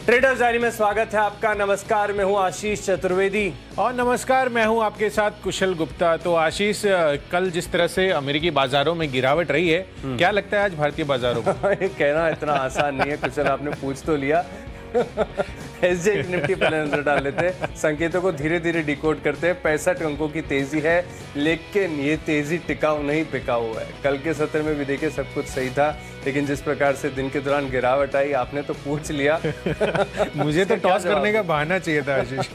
Traders diary में स्वागत है आपका। नमस्कार, मैं हूं आशीष चतुर्वेदी और नमस्कार, मैं हूं आपके साथ कुशल गुप्ता। तो आशीष, कल जिस तरह से अमेरिकी बाजारों में गिरावट रही है, क्या लगता है आज भारतीय बाजारों को? ये कहना इतना आसान नहीं है कुशल, आपने पूछ तो लिया। एसजीएक्स निफ्टी पहले नजर डाल लेते हैं। संकेतों को धीरे धीरे डिकोड करते हैं। 65 अंकों की तेजी है, लेकिन ये तेजी टिकाऊ नहीं, बिकाऊ है। कल के सत्र में भी देखिए सब कुछ सही था, लेकिन जिस प्रकार से दिन के दौरान गिरावट आई, आपने तो पूछ लिया। मुझे तो टॉस करने का बहाना चाहिए था आशीष।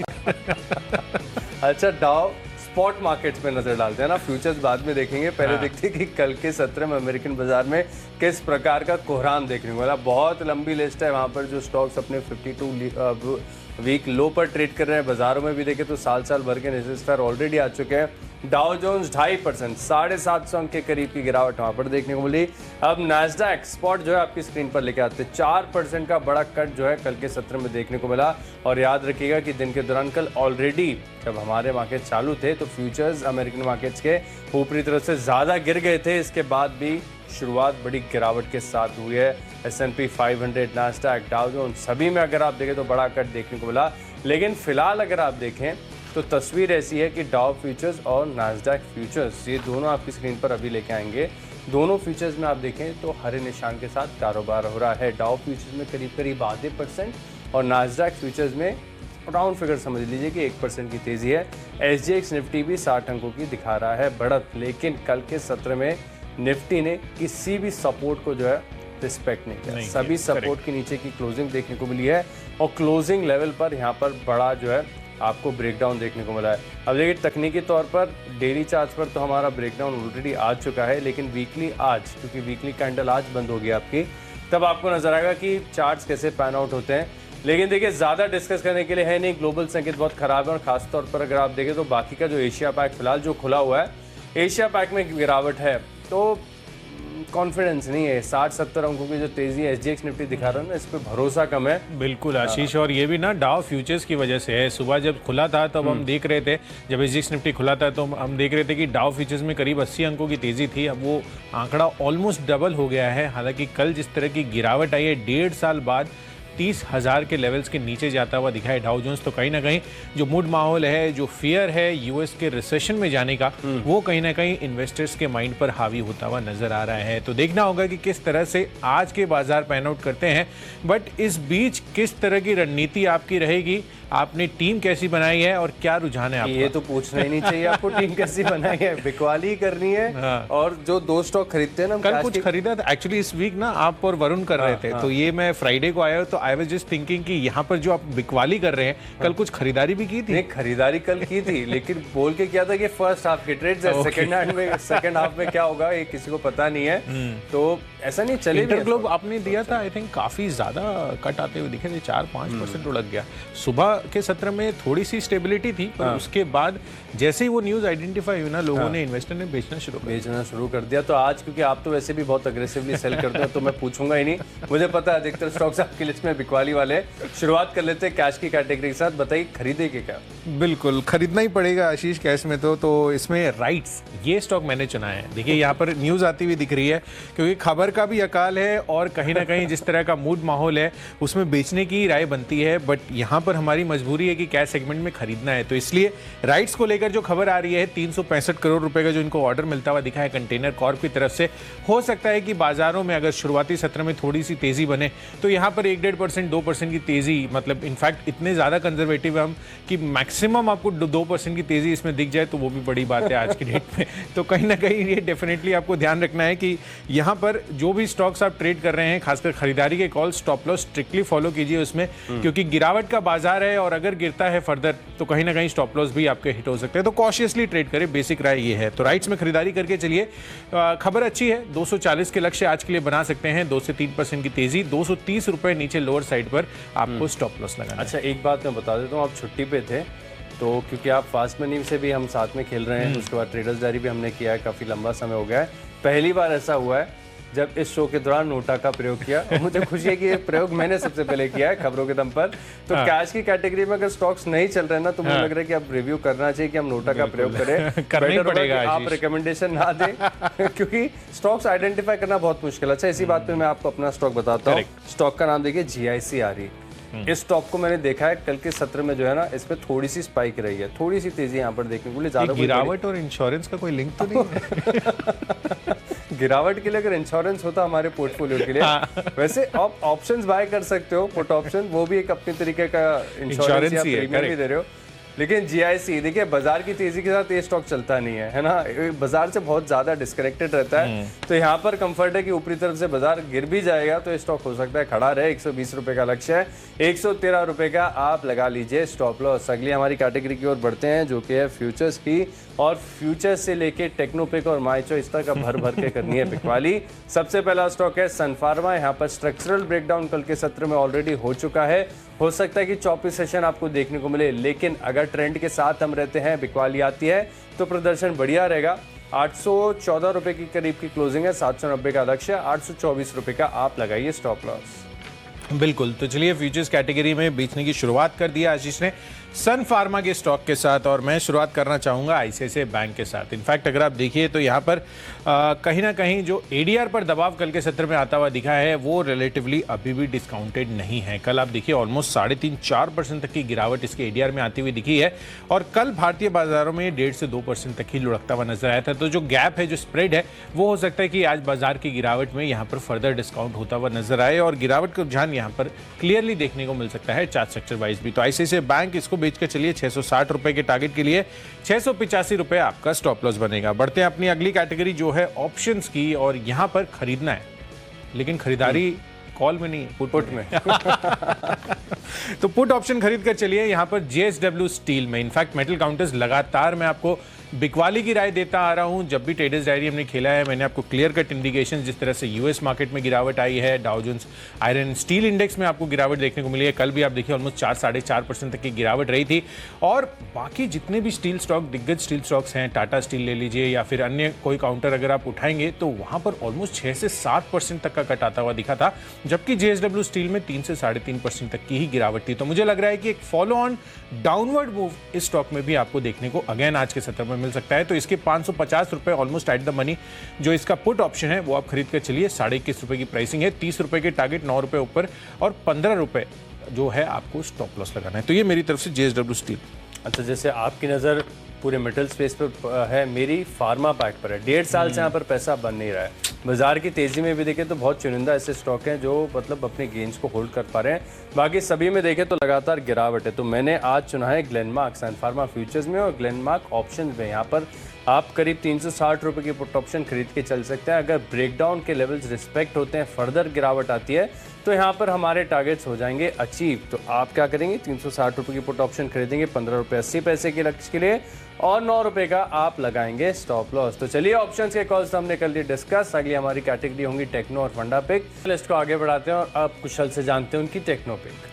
अच्छा, डाउ स्पॉट मार्केट्स में नजर डालते हैं ना, फ्यूचर्स बाद में देखेंगे। पहले देखते हैं कि कल के सत्र में अमेरिकन बाजार में किस प्रकार का कोहराम देखने को मिला। बहुत लंबी लिस्ट है वहां पर जो स्टॉक्स अपने 52 वीक लो पर ट्रेड कर रहे हैं। बाजारों में भी देखें तो साल भर के निचले ऑलरेडी आ चुके हैं। डाउ जोन्स 2.5%, 750 अंक के करीब की गिरावट वहां पर देखने को मिली। अब नैस्डैक स्पॉट जो है आपकी स्क्रीन पर लेके आते हैं, 4% का बड़ा कट जो है कल के सत्र में देखने को मिला। और याद रखिएगा कि दिन के दौरान कल ऑलरेडी जब हमारे मार्केट चालू थे तो फ्यूचर्स अमेरिकन मार्केट्स के ऊपरी तरफ से ज्यादा गिर गए थे। इसके बाद भी शुरुआत बड़ी गिरावट के साथ हुई है। S&P 500, नास्डैक, डाउ जोन्स सभी में अगर आप देखें तो बड़ा कट देखने को मिला। लेकिन फिलहाल अगर आप देखें तो तस्वीर ऐसी है कि डाउ फ्यूचर्स और नास्डैक फ्यूचर्स ये दोनों आपकी स्क्रीन पर अभी लेके आएंगे। दोनों फ्यूचर्स में आप देखें तो हरे निशान के साथ कारोबार हो रहा है। डाउ फ्यूचर्स में करीब 0.5% और नास्डैक फ्यूचर्स में राउंड फिगर समझ लीजिए कि 1% की तेजी है। SGX निफ्टी भी 60 अंकों की दिखा रहा है बढ़त, लेकिन कल के सत्र में निफ्टी ने किसी भी सपोर्ट को जो है रिस्पेक्ट नहीं किया। सभी सपोर्ट के नीचे की क्लोजिंग देखने को मिली है और क्लोजिंग लेवल पर यहाँ पर बड़ा जो है आपको ब्रेकडाउन देखने को मिला है। अब देखिए तकनीकी तौर पर डेली चार्ट पर तो हमारा ब्रेकडाउन ऑलरेडी आ चुका है, लेकिन वीकली आज, क्योंकि वीकली कैंडल आज बंद हो गई आपकी, तब आपको नजर आएगा कि चार्ट्स कैसे पैन आउट होते हैं। लेकिन देखिए ज़्यादा डिस्कस करने के लिए है नहीं, ग्लोबल संकेत बहुत खराब है। और खासतौर पर अगर आप देखें तो बाकी का जो एशिया पैक फिलहाल जो खुला हुआ है, एशिया पैक में गिरावट है तो कॉन्फिडेंस नहीं है। 60-70 अंकों की जो तेजी SGX निफ्टी दिखा रहा है ना, इस पे भरोसा कम है। बिल्कुल आशीष, और ये भी ना डाउ फ्यूचर्स की वजह से है। सुबह जब खुला था तब हम देख रहे थे, जब SGX निफ्टी खुला था तो हम देख रहे थे कि डाउ फ्यूचर्स में करीब 80 अंकों की तेजी थी। अब वो आंकड़ा ऑलमोस्ट डबल हो गया है। हालांकि कल जिस तरह की गिरावट आई है, 1.5 साल बाद 30,000 के लेवल्स के नीचे जाता हुआ दिखा है डाउ जोन्स। तो कहीं ना कहीं जो मूड माहौल है, जो फियर है यूएस के रिसेशन में जाने का, वो कहीं ना कहीं इन्वेस्टर्स के माइंड पर हावी होता हुआ नजर आ रहा है। तो देखना होगा कि किस तरह से आज के बाजार पैन आउट करते हैं। बट इस बीच किस तरह की रणनीति आपकी रहेगी, आपने टीम कैसी बनाई है और क्या रुझान है आपका? ये तो पूछना ही नहीं चाहिए आपको टीम कैसी बनाई है, बिकवाली करनी है। हाँ। और जो 2 स्टॉक खरीदते हैं ना, कल कुछ खरीदा था एक्चुअली इस वीक ना, आप और वरुण कर रहे थे। तो ये मैं फ्राइडे को आया तो आई वाज जस्ट थिंकिंग कि यहाँ पर जो आप बिकवाली कर रहे हैं, कल कुछ खरीदारी भी की थी? नहीं, खरीदारी कल की थी, लेकिन बोल के क्या था कि फर्स्ट हाफ के ट्रेड्स है, सेकंड हाफ में क्या होगा ये किसी को पता नहीं है। तो ऐसा नहीं चले। इंटरग्लोब आपने दिया था, आई थिंक काफी ज्यादा कट आते हुए दिखे थे, 4-5% उड़क गया। सुबह के सत्र में थोड़ी सी स्टेबिलिटी थी, पर उसके बाद जैसे ही वो न्यूज आइडेंटिफाई हुई ना, लोगों ने, इन्वेस्टर ने बेचना शुरू कर दिया। तो आज क्योंकि आप तो वैसे भी बहुत अग्रेसिवली सेल करते हो तो मैं पूछूंगा ही नहीं, मुझे पता है अधिकतर स्टॉक्स आपकी लिस्ट में बिकवाली वाले। शुरुआत कर लेते हैं कैश की कैटेगरी के साथ। बताइए खरीदे के क्या? बिल्कुल खरीदना ही पड़ेगा आशीष कैश में तो इसमें राइट्स ये स्टॉक मैंने चुना है। देखिए यहाँ पर न्यूज आती हुई दिख रही है, क्योंकि खबर का भी अकाल है और कहीं ना कहीं जिस तरह का मूड माहौल है उसमें बेचने की राय बनती है। बट यहाँ पर हमारी मजबूरी है कि कैश सेगमेंट में खरीदना है, तो इसलिए राइट्स को लेकर जो खबर आ रही है, 365 करोड़ रुपए का जो इनको ऑर्डर मिलता हुआ दिखा है कंटेनर कॉर्प की तरफ से। हो सकता है कि बाजारों में अगर शुरुआती सत्र में थोड़ी सी तेजी बने तो यहाँ पर 1-1.5%, 2% की तेजी, मतलब इनफैक्ट इतने ज्यादा कंजर्वेटिव हम कि मैक्सिमम आपको 2% की तेजी इसमें दिख जाए तो वो भी बड़ी बात है आज की डेट में। तो कहीं ना कहीं ये डेफिनेटली आपको ध्यान रखना है कि यहाँ पर जो भी स्टॉक्स आप ट्रेड कर रहे हैं, खासकर खरीदारी के call, stop loss strictly follow कीजिए उसमें, क्योंकि गिरावट का बाजार है और अगर गिरता है फर्दर तो कहीं ना कहीं स्टॉप लॉस भी आपके हिट हो सकते हैं। तो कॉशियसली ट्रेड करें, बेसिक राय ये है। तो राइट्स में खरीदारी करके चलिए। खबर अच्छी है, 240 के लक्ष्य आज के लिए बना सकते हैं। 2 से 3% की तेजी, 230 रुपए नीचे लोअर साइड पर आपको स्टॉप लॉस लगाना। अच्छा, एक बात मैं बता देता हूँ, आप छुट्टी पे थे तो क्योंकि आप फास्ट मनी से भी हम साथ में खेल रहे हैं, उसके बाद ट्रेडर्स डायरी भी हमने किया है, काफ़ी लंबा समय हो गया है। पहली बार ऐसा हुआ है जब इस शो के दौरान नोटा का प्रयोग किया। मुझे खुशी है कि ये प्रयोग मैंने सबसे पहले किया है खबरों के दम पर। तो कैश की कैटेगरी में अगर स्टॉक्स नहीं चल रहे हैं ना, तो मुझे लग रहा है कि अब रिव्यू करना चाहिए कि हम नोटा का प्रयोग करें। करना ही पड़ेगा, आप रिकमेंडेशन ना दें क्योंकि स्टॉक्स आइडेंटिफाई करना बहुत मुश्किल है। अच्छा, इसी बात पे मैं आपको अपना स्टॉक बताता हूँ। स्टॉक का नाम देखिए GIC RE। इस स्टॉक को मैंने देखा है कल के सत्र में जो है ना, इस पे थोड़ी सी स्पाइक रही है, थोड़ी सी तेजी यहाँ पर देखने को मिली। ज्यादा गिरावट और इंश्योरेंस का कोई लिंक तो नहीं है? गिरावट के लिए अगर इंश्योरेंस होता हमारे पोर्टफोलियो के लिए, वैसे आप ऑप्शंस बाय कर सकते हो, पुट ऑप्शन, वो भी एक अपने तरीके का इंश्योरेंस या प्रीमियम भी दे रहे हो। लेकिन जीआईसी देखिए, बाजार की तेजी के साथ ये स्टॉक चलता नहीं है ना, बाजार से बहुत ज्यादा डिस्कनेक्टेड रहता है। तो यहाँ पर कंफर्ट है कि ऊपरी तरफ से बाजार गिर भी जाएगा तो ये स्टॉक हो सकता है खड़ा रहे। 120 रुपए का लक्ष्य है, 113 रुपए का आप लगा लीजिए स्टॉप लॉस। अगली हमारी कैटेगरी की ओर बढ़ते हैं जो कि है फ्यूचर्स की, और फ्यूचर्स से लेके टेक्नोपिक और माई चॉइस तक का भर भर के करनी है बिकवाली। सबसे पहला स्टॉक है सन फार्मा। यहाँ पर स्ट्रक्चरल ब्रेकडाउन कल के सत्र में ऑलरेडी हो चुका है, हो सकता है कि 24 सेशन आपको देखने को मिले, लेकिन अगर ट्रेंड के साथ हम रहते हैं, बिकवाली आती है तो प्रदर्शन बढ़िया रहेगा। 814 रुपए की करीब की क्लोजिंग है, 790 का लक्ष्य, 824 रुपए का आप लगाइए स्टॉप लॉस। बिल्कुल, तो चलिए फ्यूचर्स कैटेगरी में बेचने की शुरुआत कर दिया आशीष ने सन फार्मा के स्टॉक के साथ, और मैं शुरुआत करना चाहूँगा आईसीआईसीआई बैंक के साथ। इनफैक्ट अगर आप देखिए तो यहाँ पर कहीं ना कहीं जो एडीआर पर दबाव कल के सत्र में आता हुआ दिखा है वो रिलेटिवली अभी भी डिस्काउंटेड नहीं है। कल आप देखिए ऑलमोस्ट 3.5-4% तक की गिरावट इसके एडीआर में आती हुई दिखी है, और कल भारतीय बाजारों में 1.5 से 2% तक ही लुढ़कता हुआ नजर आया था। तो जो गैप है, जो स्प्रेड है, वो हो सकता है कि आज बाजार की गिरावट में यहाँ पर फर्दर डिस्काउंट होता हुआ नजर आए, और गिरावट का रुझान यहाँ पर क्लियरली देखने को मिल सकता है चार्ट स्ट्रक्चर वाइज भी। तो आईसीआईसीआई बैंक इसको बेचकर चलिए 660 रुपए के टारगेट के लिए 685 रुपए आपका स्टॉप लॉस बनेगा। बढ़ते हैं अपनी अगली कैटेगरी जो है ऑप्शंस की, और यहां पर खरीदना है, लेकिन खरीदारी कॉल में नहीं, पुट में। तो पुट ऑप्शन खरीद कर चलिए यहाँ पर जेएसडब्ल्यू स्टील में। इनफैक्ट मेटल काउंटर्स लगातार मैं आपको बिकवाली की राय देता आ रहा हूं। जब भी ट्रेडर्स डायरी हमने खेला है, मैंने आपको क्लियर कट इंडिकेशन, जिस तरह से यूएस मार्केट में गिरावट आई है, Dow Jones iron steel index में आपको गिरावट देखने को मिली है। कल भी आप देखिए ऑलमोस्ट 4-4.5% तक की गिरावट रही थी, और बाकी जितने भी स्टील स्टॉक, दिग्गज स्टील स्टॉक्स हैं, टाटा स्टील ले लीजिए या फिर अन्य कोई काउंटर अगर आप उठाएंगे तो वहां पर ऑलमोस्ट 6 से 7% तक का कट आता हुआ दिखा था, जबकि जेएसडब्ल्यू स्टील में 3 से 3.5% तक की ही गिरावट थी। तो मुझे लग रहा है कि एक फॉलो ऑन डाउनवर्ड मूव इस स्टॉक में भी आपको देखने को अगेन आज के सत्र में मिल सकता है। तो इसके 550 रुपए ऑलमोस्ट एट द मनी जो इसका पुट ऑप्शन है वो आप खरीद कर चलिए। 21.5 रुपए की प्राइसिंग है, 30 रुपए के टारगेट, 9 रुपए ऊपर, और 15 रुपए जो है आपको स्टॉप लॉस लगाना है। तो ये मेरी तरफ से जेएसडब्ल्यू स्टील। अच्छा, जैसे आपकी नज़र पूरे मेटल स्पेस पर है, मेरी फार्मा पैक पर है। 1.5 साल से यहाँ पर पैसा बन नहीं रहा है। बाजार की तेजी में भी देखें तो बहुत चुनिंदा ऐसे स्टॉक हैं जो मतलब अपने गेन्स को होल्ड कर पा रहे हैं, बाकी सभी में देखें तो लगातार गिरावट है। तो मैंने आज चुना है ग्लेनमार्क सन फार्मा फ्यूचर्स में और ग्लेनमार्क ऑप्शन में। यहाँ पर आप करीब 360 रुपए की पुट ऑप्शन खरीद के चल सकते हैं। अगर ब्रेकडाउन के लेवल्स रिस्पेक्ट होते हैं, फर्दर गिरावट आती है, तो यहाँ पर हमारे टारगेट्स हो जाएंगे अचीव। तो आप क्या करेंगे, 360 रुपए की पुट ऑप्शन खरीदेंगे 15 रुपये 80 पैसे के लक्ष्य के लिए, और 9 रुपए का आप लगाएंगे स्टॉप लॉस। तो चलिए ऑप्शंस के कॉल्स हमने कर लिए डिस्कस। अगली हमारी कैटेगरी होंगी टेक्नो और फंडा पिक। लिस्ट को आगे बढ़ाते हैं और अब कुशल से जानते हैं उनकी टेक्नो पिक।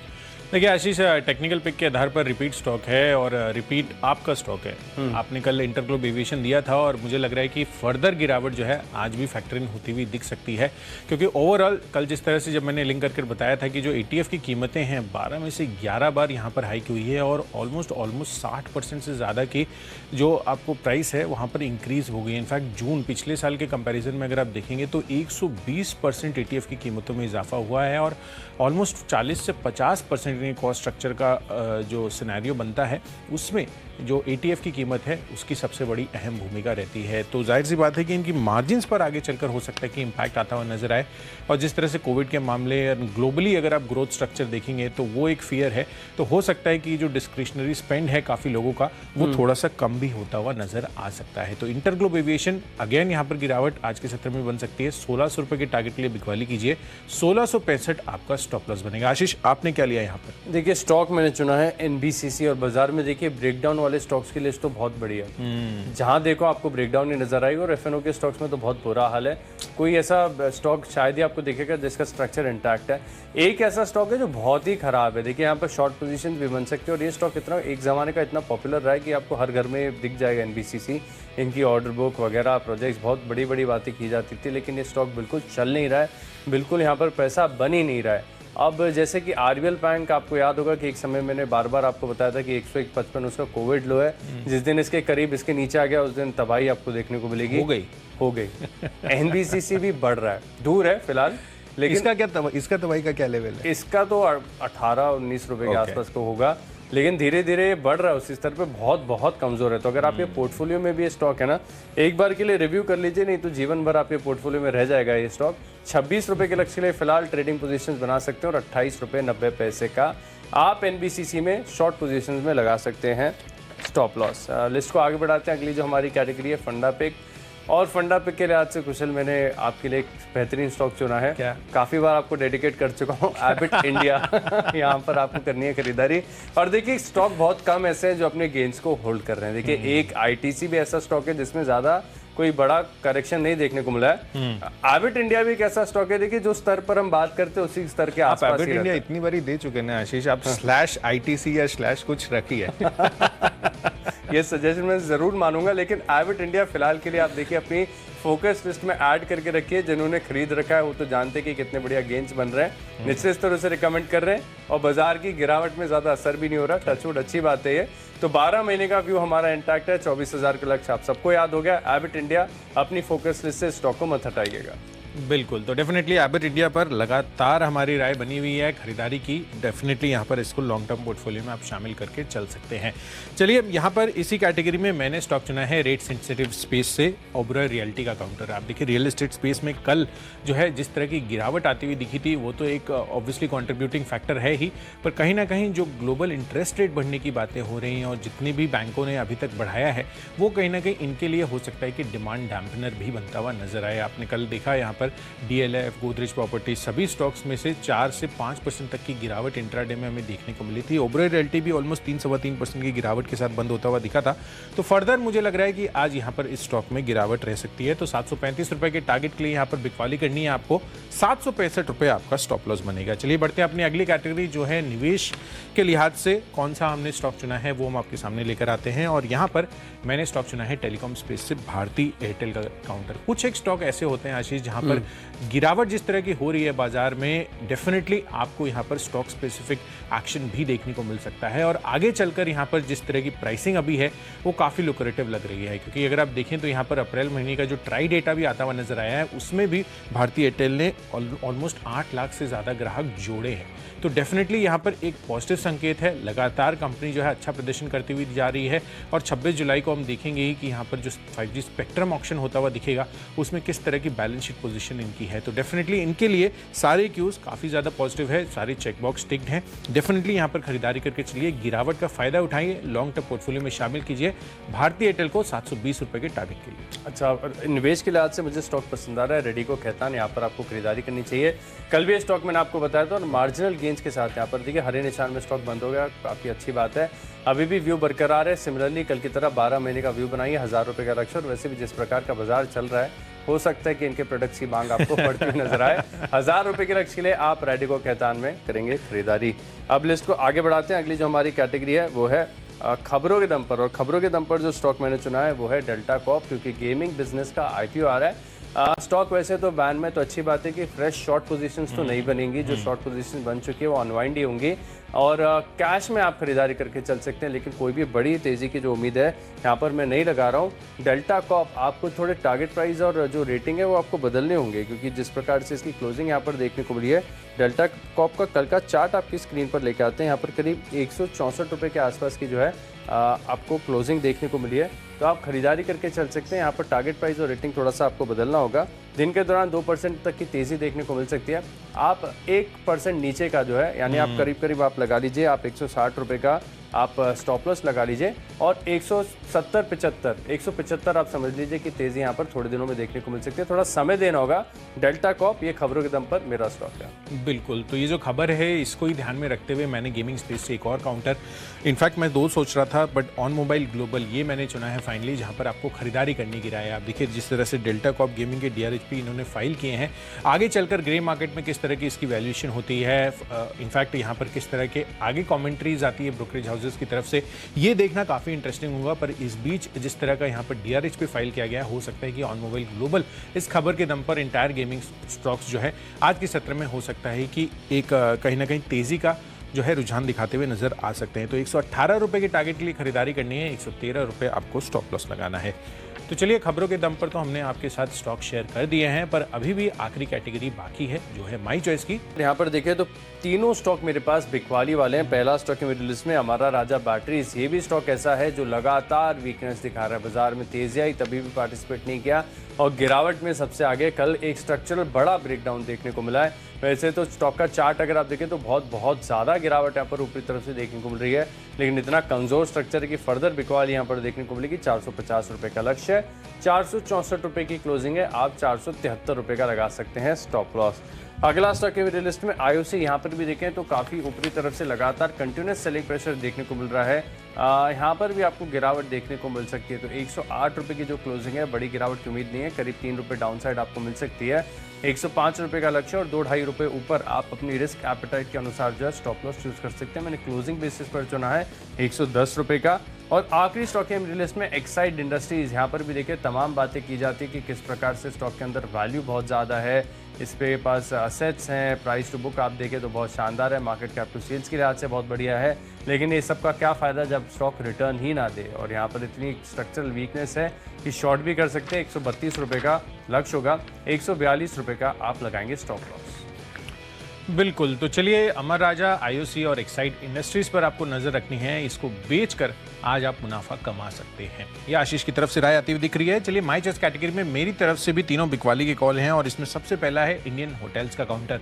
देखिए आशीष, टेक्निकल पिक के आधार पर रिपीट स्टॉक है, और रिपीट आपका स्टॉक है। आपने कल इंटरग्लोब एविएशन दिया था, और मुझे लग रहा है कि फर्दर गिरावट जो है आज भी फैक्टर इन होती हुई दिख सकती है, क्योंकि ओवरऑल कल जिस तरह से जब मैंने लिंक करके बताया था कि जो ETF की कीमतें हैं 12 में से 11 बार यहाँ पर हाइक हुई है, और ऑलमोस्ट 60% से ज़्यादा की जो आपको प्राइस है वहाँ पर इंक्रीज़ हो गई है। इनफैक्ट जून पिछले साल के कंपैरिजन में अगर आप देखेंगे तो 120% ETF की कीमतों में इजाफा हुआ है, और ऑलमोस्ट 40 से 50% कॉस्ट स्ट्रक्चर का जो सिनेरियो बनता है उसमें जो ETF की कीमत है उसकी सबसे बड़ी अहम भूमिका रहती है। तो जाहिर सी बात है कि इनकी मार्जिन्स पर आगे चलकर हो सकता है कि इम्पैक्ट आता हुआ नजर आए, और जिस तरह से कोविड के मामले ग्लोबली अगर आप ग्रोथ स्ट्रक्चर देखेंगे तो वो एक फियर है। तो हो सकता है कि जो डिस्क्रिशनरी स्पेंड है काफ़ी लोगों का वो थोड़ा सा कम भी होता हुआ नजर आ सकता है। तो इंटरग्लोब एविएशन अगेन यहाँ पर गिरावट आज के सत्र में बन सकती है। 1600 रुपये के टारगेट के लिए बिकवाली कीजिए, 1665 आपका स्टॉप लॉस बनेगा। आशीष, आपने क्या लिया यहाँ पर? देखिए स्टॉक मैंने चुना है NBCC, और बाजार में देखिए ब्रेकडाउन वाले स्टॉक्स की लिस्ट तो बहुत बढ़िया है। जहां देखो आपको ब्रेकडाउन ही नजर आएगी, और FNO के स्टॉक्स में तो बहुत बुरा हाल है। कोई ऐसा स्टॉक शायद ही आपको दिखेगा जिसका स्ट्रक्चर इंटैक्ट है। एक ऐसा स्टॉक है जो बहुत ही खराब है। देखिए यहाँ पर शॉर्ट पोजीशन भी बन सकते हैं, और ये स्टॉक इतना एक जमाने का इतना पॉपुलर रहा है कि आपको हर घर में दिख जाएगा NBCC। इनकी ऑर्डर बुक वगैरह प्रोजेक्ट्स बहुत बड़ी बड़ी बातें की जाती थी, लेकिन ये स्टॉक बिल्कुल चल नहीं रहा है, बिल्कुल यहाँ पर पैसा बन ही नहीं रहा है। अब जैसे कि RBL बैंक, आपको याद होगा कि एक समय मैंने बार बार आपको बताया था कि 101.55 उसका कोविड लो है। जिस दिन इसके करीब इसके नीचे आ गया उस दिन तबाही आपको देखने को मिलेगी। हो गई NBCC भी बढ़ रहा है, दूर है फिलहाल, लेकिन इसका दवाई का क्या लेवल है? इसका तो 18-19 रुपए के आसपास को होगा, लेकिन धीरे धीरे ये बढ़ रहा है उस स्तर पे, बहुत बहुत कमजोर है। तो अगर आपके पोर्टफोलियो में भी ये स्टॉक है ना, एक बार के लिए रिव्यू कर लीजिए, नहीं तो जीवन भर आपके पोर्टफोलियो में रह जाएगा ये स्टॉक। 26 रुपए के लक्ष्य के लिए फिलहाल ट्रेडिंग पोजीशंस बना सकते हैं और 28 रुपए 90 पैसे का आप NBCC में शॉर्ट पोजीशंस में लगा सकते हैं स्टॉप लॉस। लिस्ट को आगे बढ़ाते हैं। अगली जो हमारी कैटेगरी है फंडा पिक, और फंडा पिक के लिहाज से कुशल मैंने आपके लिए एक बेहतरीन स्टॉक चुना है। क्या? काफी बार आपको डेडिकेट कर चुका हूँ, एबिट इंडिया। यहाँ पर आपको करनी है खरीदारी। और देखिए स्टॉक बहुत कम ऐसे हैं जो अपने गेन्स को होल्ड कर रहे हैं। देखिए एक ITC भी ऐसा स्टॉक है जिसमें ज्यादा कोई बड़ा करेक्शन नहीं देखने को मिला है। एबिट इंडिया भी एक ऐसा स्टॉक है, देखिए जो स्तर पर हम बात करते हैं उसी स्तर के आसपास एबिट इंडिया इतनी बारी दे चुके हैं आशीष, आप /ITC या / कुछ रखी है। ये सजेशन मैं जरूर मानूंगा, लेकिन एबिट इंडिया फिलहाल के लिए आप देखिए अपनी फोकस लिस्ट में ऐड करके रखिए। जिन्होंने खरीद रखा है वो तो जानते हैं कि कितने बढ़िया गेन्स बन रहे हैं, निचले स्तर से रिकमेंड कर रहे हैं और बाजार की गिरावट में ज्यादा असर भी नहीं हो रहा। टचवुड, अच्छी बात है ये। तो 12 महीने का व्यू हमारा इंटैक्ट है। 24,000 का लक्ष्य आप सबको याद हो गया। एबिट इंडिया अपनी फोकस लिस्ट से स्टॉक को मत हटाइएगा। बिल्कुल, तो डेफिनेटली एबिट इंडिया पर लगातार हमारी राय बनी हुई है खरीदारी की। डेफिनेटली यहाँ पर इसको लॉन्ग टर्म पोर्टफोलियो में आप शामिल करके चल सकते हैं। चलिए, यहाँ पर इसी कैटेगरी में मैंने स्टॉक चुना है रेट सेंसिटिव स्पेस से ओबेरॉय रियल्टी का काउंटर। आप देखिए रियल एस्टेट स्पेस में कल जो है जिस तरह की गिरावट आती हुई दिखी थी, वो तो एक ऑब्वियसली कॉन्ट्रीब्यूटिंग फैक्टर है ही, पर कहीं ना कहीं जो ग्लोबल इंटरेस्ट रेट बढ़ने की बातें हो रही हैं और जितनी भी बैंकों ने अभी तक बढ़ाया है, वो कहीं ना कहीं इनके लिए हो सकता है कि डिमांड डैम्पनर भी बनता हुआ नजर आए। आपने कल देखा यहाँ पर DLF, गोदरेज प्रॉपर्टी, सभी स्टॉक्स में से 4 से 5% तक की गिरावट इंट्राडे में हमें देखने को मिली थी। ओबेरॉय रियल्टी भी ऑलमोस्ट 3-3.25% की गिरावट के साथ बंद होता हुआ दिखा था। तो फर्दर मुझे लग रहा है कि आज यहाँ पर इस स्टॉक में गिरावट रह सकती है। तो 735 रुपए के टारगेट के लिए यहाँ पर बिकवाली करनी है आपको। 765 रुपए आपका स्टॉप लॉस बनेगा। चलिए बढ़ते हैं अपनी अगली कैटेगरी जो है निवेश के लिहाज से कौन सा हमने स्टॉक चुना है वो हम आपके सामने लेकर आते हैं। और यहाँ पर मैंने स्टॉक चुना है टेलीकॉम स्पेस से भारती एयरटेल का काउंटर। कुछ एक स्टॉक ऐसे होते हैं आशीष जहाँ पर गिरावट जिस तरह की हो रही है बाजार में, डेफिनेटली आपको यहाँ पर स्टॉक स्पेसिफिक एक्शन भी देखने को मिल सकता है। और आगे चलकर यहाँ पर जिस तरह की प्राइसिंग अभी है वो काफ़ी लुक्रेटिव लग रही है, क्योंकि अगर आप देखें तो यहाँ पर अप्रैल महीने का जो ट्राई डेटा भी आता हुआ नजर आया है, उसमें भी भारती एयरटेल ने ऑलमोस्ट 8 लाख से ज़्यादा ग्राहक जोड़े हैं। तो डेफिनेटली यहाँ पर एक पॉजिटिव संकेत है। लगातार कंपनी जो है अच्छा प्रदर्शन करती हुई जा रही है और 26 जुलाई को हम देखेंगे ही कि यहाँ पर जो 5G स्पेक्ट्रम ऑक्शन होता हुआ दिखेगा उसमें किस तरह की बैलेंस शीट पोजीशन इनकी है। तो डेफिनेटली इनके लिए सारे क्यूज काफ़ी ज़्यादा पॉजिटिव है, सारे चेकबॉक्स टिक्ड हैं। डेफिनेटली यहाँ पर खरीदारी करके चलिए, गिरावट का फायदा उठाइए, लॉन्ग टर्म पोर्टफोलियो में शामिल कीजिए भारतीय एयरटेल को 720 रुपए के टारगेट के लिए। अच्छा, निवेश के लिहाज से मुझे स्टॉक पसंद आ रहा है, रेडिको खैतान, यहाँ पर आपको खरीदारी करनी चाहिए। कल भी स्टॉक मैंने आपको बताया था और मार्जिनल गेंस के साथ यहाँ पर देखिए हरे निशान में स्टॉक बंद हो गया, काफ़ी अच्छी बात है। अभी भी व्यू बरकरार है। सिमिलरली कल की तरह 12 महीने का व्यू बनाइए, 1000 रुपये का लक्ष्य। और वैसे भी जिस प्रकार का बाजार चल रहा है, हो सकता है कि इनके प्रोडक्ट्स की मांग आपको बढ़ती हुई नजर आए। 1000 रुपये के लक्ष्य के लिए आप रेडिको खैतान में करेंगे खरीदारी। अब लिस्ट को आगे बढ़ाते हैं। अगली जो हमारी कैटेगरी है वो है खबरों के दम पर, और खबरों के दम पर जो स्टॉक मैंने चुना है वो है डेल्टा कॉर्प, क्योंकि गेमिंग बिजनेस का IPO आ रहा है। स्टॉक वैसे तो बैन में, तो अच्छी बात है कि फ्रेश शॉर्ट पोजीशंस तो नहीं बनेंगी, जो शॉर्ट पोजीशन बन चुकी है वो अनवाइंड ही होंगी और कैश में आप खरीदारी करके चल सकते हैं। लेकिन कोई भी बड़ी तेजी की जो उम्मीद है यहाँ पर मैं नहीं लगा रहा हूँ। डेल्टा कॉर्प आपको थोड़े टारगेट प्राइस और जो रेटिंग है वो आपको बदलने होंगे, क्योंकि जिस प्रकार से इसकी क्लोजिंग यहाँ पर देखने को मिली है। डेल्टा कॉर्प का कल का चार्ट आपकी स्क्रीन पर लेके आते हैं। यहाँ पर करीब 164 रुपये के आसपास की जो है आपको क्लोजिंग देखने को मिली है, तो आप खरीदारी करके चल सकते हैं। यहाँ पर टारगेट प्राइस और रेटिंग थोड़ा सा आपको बदलना होगा। दिन के दौरान 2% तक की तेजी देखने को मिल सकती है। आप 1% नीचे का जो है, यानी आप करीब करीब आप लगा लीजिए, आप 160 रुपये का आप स्टॉप लॉस लगा लीजिए और 175 आप समझ लीजिए कि तेजी यहाँ पर थोड़े दिनों में देखने को मिल सकती है। थोड़ा समय देना होगा। डेल्टा कॉर्प ये खबरों के दम पर मेरा स्टॉक है। बिल्कुल, तो ये जो खबर है इसको ही ध्यान में रखते हुए मैंने गेमिंग स्पेस से एक और काउंटर, इनफैक्ट मैं 2 सोच रहा था, बट ऑन मोबाइल ग्लोबल ये मैंने चुना है फाइनली, जहाँ पर आपको खरीदारी करने की राय है। आप देखिए जिस तरह से डेल्टा कॉर्प गेमिंग के DRHP इन्होंने फाइल किए हैं, आगे चलकर ग्रे मार्केट में किस तरह की इसकी वैल्यूएशन होती है, इनफैक्ट यहाँ पर किस तरह के आगे कॉमेंट्रीज आती है ब्रोकरेज हाउसेज की तरफ से, ये देखना काफ़ी इंटरेस्टिंग होगा। पर इस बीच जिस तरह का यहाँ पर DRHP फाइल किया गया है, हो सकता है कि ऑन मोबाइल ग्लोबल इस खबर के दम पर इंटायर गेमिंग स्टॉक्स जो है आज के सत्र में हो सकता है कि एक कहीं ना कहीं तेजी का जो है रुझान दिखाते हुए नजर आ सकते हैं। तो 118 रुपये के टारगेट के लिए खरीदारी करनी है, 113 रुपये आपको स्टॉप लॉस लगाना है। तो चलिए, खबरों के दम पर तो हमने आपके साथ स्टॉक शेयर कर दिए हैं, पर अभी भी आखिरी कैटेगरी बाकी है जो है माई चॉइस की। यहाँ पर देखें तो तीनों स्टॉक मेरे पास बिकवाली वाले हैं। पहला स्टॉक है मेरी लिस्ट में अमारा राजा बैटरीज। ये भी स्टॉक ऐसा है जो लगातार वीकनेस दिखा रहा है, बाजार में तेजी आई तभी भी पार्टिसिपेट नहीं किया और गिरावट में सबसे आगे। कल एक स्ट्रक्चरल बड़ा ब्रेकडाउन देखने को मिला है। वैसे तो स्टॉक का चार्ट अगर आप देखें तो बहुत ज़्यादा गिरावट यहाँ पर ऊपरी तरफ से देखने को मिल रही है, लेकिन इतना कमजोर स्ट्रक्चर है कि फर्दर बिकवाली यहाँ पर देखने को मिलेगी। 450 रुपये का लक्ष्य है, 464 रुपये की क्लोजिंग है। आप 473 रुपये का लगा सकते हैं स्टॉप लॉस। अगला स्टॉक है मेरी लिस्ट में आईओसी। यहाँ पर भी देखें तो काफ़ी ऊपरी तरफ से लगातार कंटिन्यूस सेलिंग प्रेशर देखने को मिल रहा है। यहाँ पर भी आपको गिरावट देखने को मिल सकती है। तो 108 रुपये की जो क्लोजिंग है, बड़ी गिरावट की उम्मीद नहीं है, करीब 3 रुपये डाउन साइड आपको मिल सकती है। 105 रुपये का लक्ष्य और 2-2.5 रुपये ऊपर आप अपनी रिस्क एपेटाइट के अनुसार जो है स्टॉप लॉस चूज कर सकते हैं। मैंने क्लोजिंग बेसिस पर चुना है 110 रुपये का। और आखिरी स्टॉक है मेरी लिस्ट में एक्साइड इंडस्ट्रीज। यहाँ पर भी देखिए तमाम बातें की जाती है कि किस प्रकार से स्टॉक के अंदर वैल्यू बहुत ज़्यादा है, इस पे पास असेट्स हैं, प्राइस टू बुक आप देखें तो बहुत शानदार है, मार्केट कैप टू सेल्स के लिहाज से बहुत बढ़िया है। लेकिन ये सब का क्या फ़ायदा जब स्टॉक रिटर्न ही ना दे। और यहाँ पर इतनी स्ट्रक्चरल वीकनेस है कि शॉर्ट भी कर सकते हैं। 132 रुपये का लक्ष्य होगा, 142 रुपये का आप लगाएंगे स्टॉप लॉस। बिल्कुल, तो चलिए, अमर राजा, आईओसी और एक्साइड इंडस्ट्रीज पर आपको नजर रखनी है। इसको बेचकर आज आप मुनाफा कमा सकते हैं। ये आशीष की तरफ से राय आती हुई दिख रही है। चलिए, माई चॉइस कैटेगरी में मेरी तरफ से भी तीनों बिकवाली के कॉल हैं और इसमें सबसे पहला है इंडियन होटल्स का काउंटर।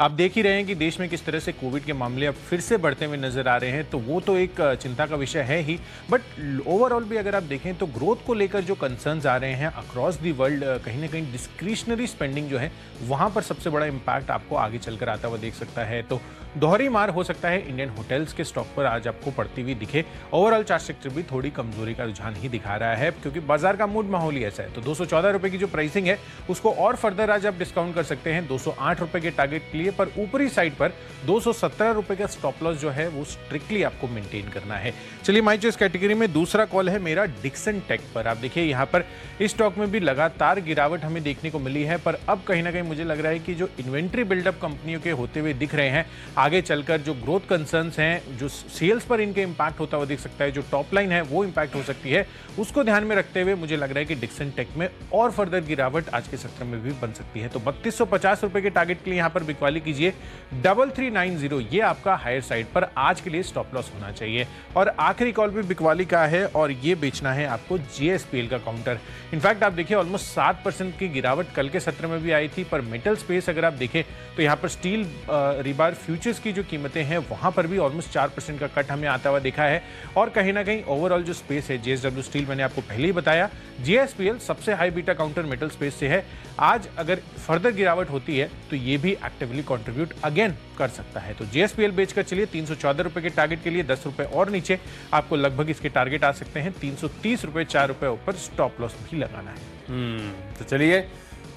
आप देख ही रहे हैं कि देश में किस तरह से कोविड के मामले अब फिर से बढ़ते हुए नजर आ रहे हैं, तो वो तो एक चिंता का विषय है ही, बट ओवरऑल भी अगर आप देखें तो ग्रोथ को लेकर जो कंसर्न्स आ रहे हैं अक्रॉस दी वर्ल्ड, कहीं ना कहीं डिस्क्रिशनरी स्पेंडिंग जो है वहां पर सबसे बड़ा इंपैक्ट आपको आगे चलकर आता हुआ देख सकता है। तो दोहरी मार हो सकता है इंडियन होटल्स के स्टॉक पर आज आपको पड़ती हुई दिखे। ओवरऑल चार्ट सेक्टर भी थोड़ी कमजोरी का रुझान ही दिखा रहा है, क्योंकि बाजार का मूड माहौल ही ऐसा है। तो 214 रुपए की जो प्राइसिंग है उसको और फर्दर आज आप डिस्काउंट कर सकते हैं 208 रुपए के टारगेट के लिए, पर ऊपरी साइड पर 217 रुपए का स्टॉप लॉस जो है वो स्ट्रिक्टली आपको मेंटेन करना है। चलिए, माई चॉइस कैटेगरी में दूसरा कॉल है मेरा डिक्सन टेक पर। आप देखिए यहाँ पर इस स्टॉक में भी लगातार गिरावट हमें देखने को मिली है, पर अब कहीं ना कहीं मुझे लग रहा है कि जो इन्वेंट्री बिल्डअप कंपनियों के होते हुए दिख रहे हैं, आगे चलकर जो ग्रोथ कंसर्न्स हैं, जो सेल्स पर इनके इंपैक्ट होता हुआ दिख सकता है, जो टॉप लाइन है वो इंपैक्ट हो सकती है, उसको ध्यान में रखते हुए मुझे लग रहा है कि डिक्सन टेक में और फर्दर गिरावट आज के सत्र में भी बन सकती है। तो 3250 रुपए के टारगेट के लिए यहाँ पर बिकवाली कीजिए। 3390 ये आपका हायर साइड पर आज के लिए स्टॉप लॉस होना चाहिए। और आखिरी कॉल भी बिकवाली का है और ये बेचना है आपको जीएसपीएल का काउंटर। इनफैक्ट आप देखिए ऑलमोस्ट 7% की गिरावट कल के सत्र में भी आई थी, पर मेटल स्पेस अगर आप देखें तो यहाँ पर स्टील रिबार फ्यूचर्स की जो कीमतें हैं वहां पर भी ऑलमोस्ट 4% का कट हमें आता हुआ देखा है। और कहीं ना कहीं ओवरऑल जो स्पेस है जेएसडब्ल्यू स्टील, मैंने आपको पहले ही बताया, जीएसपीएल सबसे high beta counter metal space से है। आज अगर फर्दर गिरावट होती है तो ये भी एक्टिवली कंट्रीब्यूट अगेन कर सकता है। तो जीएसपीएल बेचकर चलिए 314 रुपए के टारगेट के लिए 10 रुपए और नीचे आपको लगभग इसके टारगेट आ सकते हैं। 330 रुपए 4 रुपए ऊपर स्टॉप लॉस भी लगाना है। तो चलिए,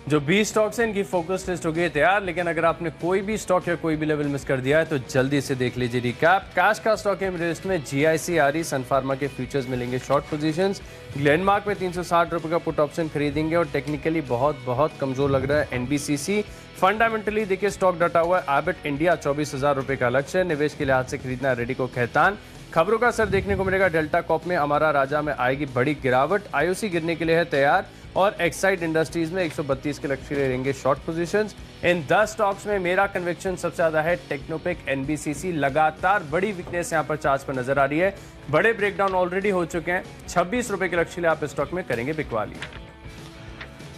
जो 20 स्टॉक्स हैं इनकी फोकस लिस्ट हो गई है तैयार। लेकिन अगर आपने कोई भी स्टॉक या कोई भी लेवल मिस कर दिया है तो जल्दी से देख लीजिए रिकैप। कैश का स्टॉक है मेरे लिस्ट में जीआईसी आरई, सन फार्मा के फ्यूचर्स मिलेंगे शॉर्ट पोजीशंस। ग्लेनमार्क में 360 रुपए का पुट ऑप्शन खरीदेंगे और टेक्निकली बहुत कमजोर लग रहा है एनबीसीसी। फंडामेंटली देखिए स्टॉक डटा हुआ है एबट इंडिया, 24,000 रुपए का लक्ष्य है। निवेश के लिहाज से खरीदना है रेडिको खैतान। खबरों का असर देखने को मिलेगा डेल्टा कॉप में, अमारा राजा में आएगी बड़ी गिरावट, आईओसी गिरने के लिए है तैयार और एक्साइड इंडस्ट्रीज में 132 के लक्ष्य ले लेंगे शॉर्ट पोजीशंस। इन 10 स्टॉक्स में मेरा कन्विक्शन सबसे ज्यादा है टेक्नोपेक, एनबीसीसी। लगातार बड़ी वीकनेस यहां पर चार्ट पर नजर आ रही है, बड़े ब्रेकडाउन ऑलरेडी हो चुके हैं। 26 रुपए के लक्ष्य ले आप स्टॉक में करेंगे बिकवाली।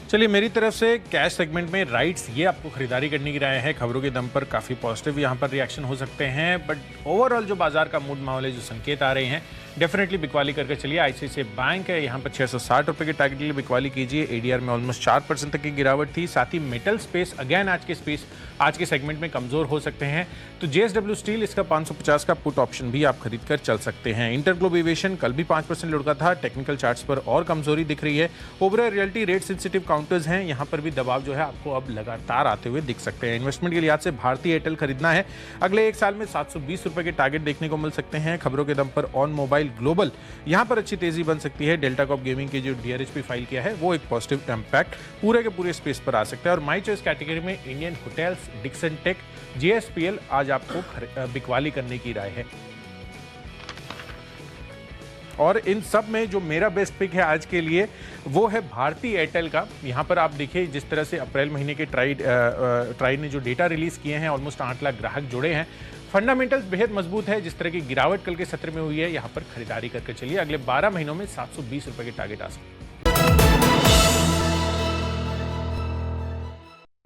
चलिए, मेरी तरफ से कैश सेगमेंट में राइट्स ये आपको खरीदारी करने की राय है। खबरों के दम पर काफ़ी पॉजिटिव यहाँ पर रिएक्शन हो सकते हैं, बट ओवरऑल जो बाजार का मूड माहौल है, जो संकेत आ रहे हैं, डेफिनेटली बिकवाली करके चलिए। आईसीआईसीआई बैंक है यहाँ पर 660 रुपए के टारगेट के लिए बिकवाली कीजिए। एडीआर में ऑलमोस्ट 4% तक की गिरावट थी। साथ ही मेटल स्पेस अगेन आज के सेगमेंट में कमजोर हो सकते हैं, तो जेएसडब्ल्यू स्टील इसका 550 का पुट ऑप्शन भी आप खरीद कर चल सकते हैं। इंटरग्लोब एविएशन कल भी 5% लुढ़का था, टेक्निकल चार्ट्स पर और कमजोरी दिख रही है। Oberoi realty rate sensitive counters हैं, यहाँ पर भी दबाव जो है आपको अब लगातार आते हुए दिख सकते हैं। इन्वेस्टमेंट के लिहाज से भारतीय एयरटेल खरीदना है, अगले एक साल में 720 रुपए के टारगेट देखने को मिल सकते हैं। खबरों के दम पर ऑन मोबाइल ग्लोबल यहाँ पर अच्छी तेजी बन सकती है। डेल्टा कॉप गेमिंग के जो डीआरएचपी फाइल किया है वो एक पॉजिटिव इंपैक्ट पूरे के पूरे स्पेस पर आ सकता है। और माई चॉइस कैटेगरी में Indian hotels, Dixon tech, GSPL आज आपको बिकवाली करने की राय है। और इन सब में जो मेरा बेस्ट पिक है आज के लिए वो है भारती एयरटेल का। यहाँ पर आप देखिए जिस तरह से अप्रैल महीने के ट्राइड ने जो डेटा रिलीज किए हैं, ऑलमोस्ट 8 लाख ग्राहक जुड़े हैं, फंडामेंटल्स बेहद मजबूत है। जिस तरह की गिरावट कल के सत्र में हुई है, यहाँ पर खरीदारी करके चलिए, अगले 12 महीनों में 720 रुपए के टारगेट आ सकते हैं।